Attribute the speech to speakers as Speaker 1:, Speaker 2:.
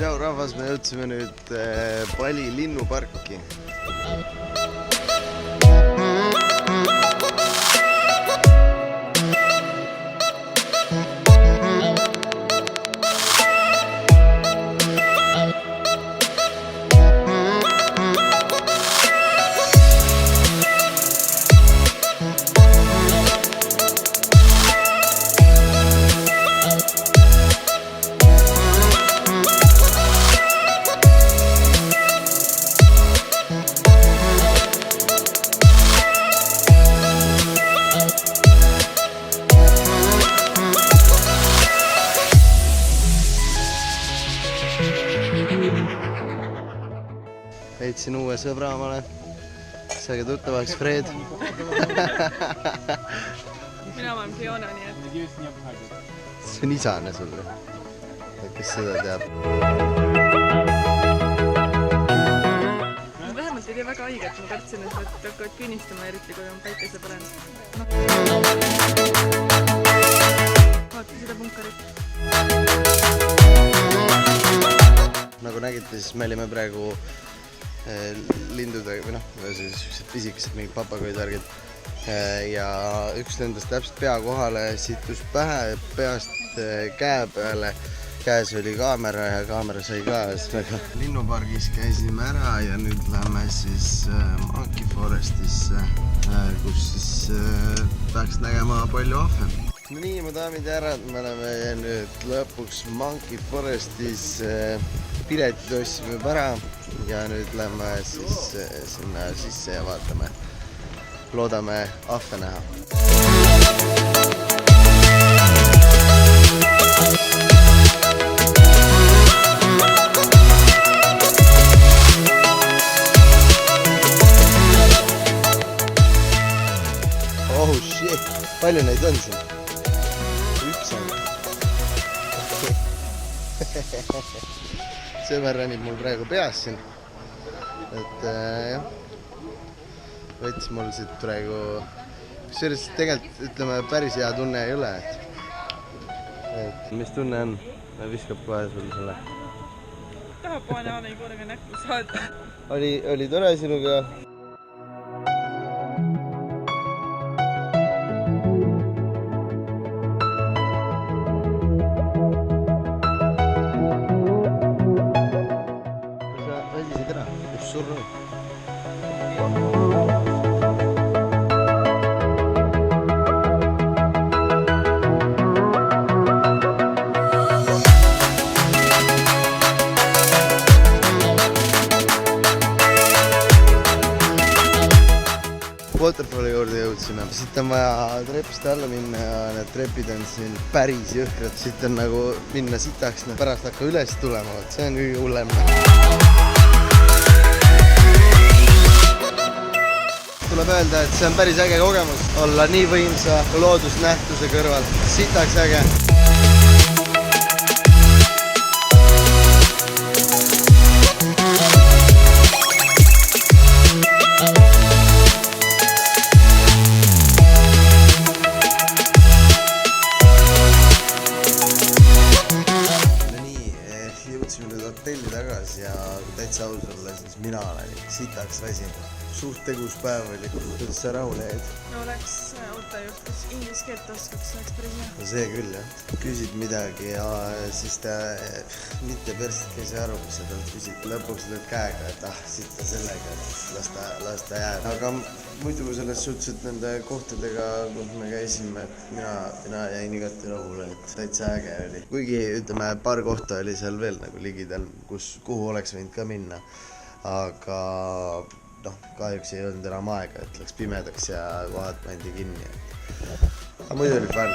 Speaker 1: Tšau rahvas, me jõudsime nüüd Bali linnuparki. Leidsin uue sõbra omale. Saage tuttavaks, Fred.
Speaker 2: Mina olen Fiona, nii et...
Speaker 1: See on isane sulle. Kes seda teab?
Speaker 2: Vähemalt ei tee väga haiget. Ma kartsin, et hakkavad küünistama, eriti kui on päikese parem. Vaata seda punkarit.
Speaker 1: Nagu nägite, siis me olime praegu lindudega või sellised pisikesed mingid papagoidvärgid ja üks lendas täpselt pea kohale, sittus pähe peast käe peale, käes oli kaamera ja kaamera sai ka. Linnupargis käisime ära ja nüüd lähme siis Monkey Forestisse, kus siis peaks nägema palju ahve. No nii, mu daamid ja härrad, me oleme nüüd lõpuks Monkey Forestis, piletid ostsime ära ja nüüd lähme siis sinna sisse ja vaatame, loodame ahve näha. Oh shit, palju neid on siin? Üks on. Sõber ränib mul praegu peas siin. Et jah, võts mul siit praegu, kusjuures tegelikult ütleme päris hea tunne ei ole. Et mis tunne on? Viskab kohe sul selle.
Speaker 2: Tahab banaani korraga näkku saada.
Speaker 1: Oli tore sinuga. Waterfalli juurde jõudsime. Siit on vaja trepist alla minna ja need trepid on siin päris jõhkrad. Siit on nagu minna sitaks, pärast hakka üles tulema. See on kõige hullem. Tuleb öelda, et see on päris äge kogemus olla nii võimsa loodusnähtuse kõrval. Sitaks äge. Hotelli tagasi ja kui täitsa aus olla, siis mina olen sitaks väsinud. Suht tegus päev oli. Kuidas sa rahule jäid?
Speaker 2: No oleks ootajuht, kus inglise keelt oskaks, oleks päris hea.
Speaker 1: No see küll jah. Küsid midagi ja siis ta mitte perselt käis aru, kui sa talt küsid. Lõpuks lööd käega, et sitta sellega, las ta jääb. Aga muidu selles suhtes, et nende kohtadega, kus me käisime, mina jäin igati rahule, et täitsa äge oli. Kuigi ütleme, paar kohta oli seal veel nagu ligidal, kuhu oleks võinud ka minna. Aga kahjuks ei olnud enam aega, et läks pimedaks ja kohad pandi kinni. Aga muidu oli fun.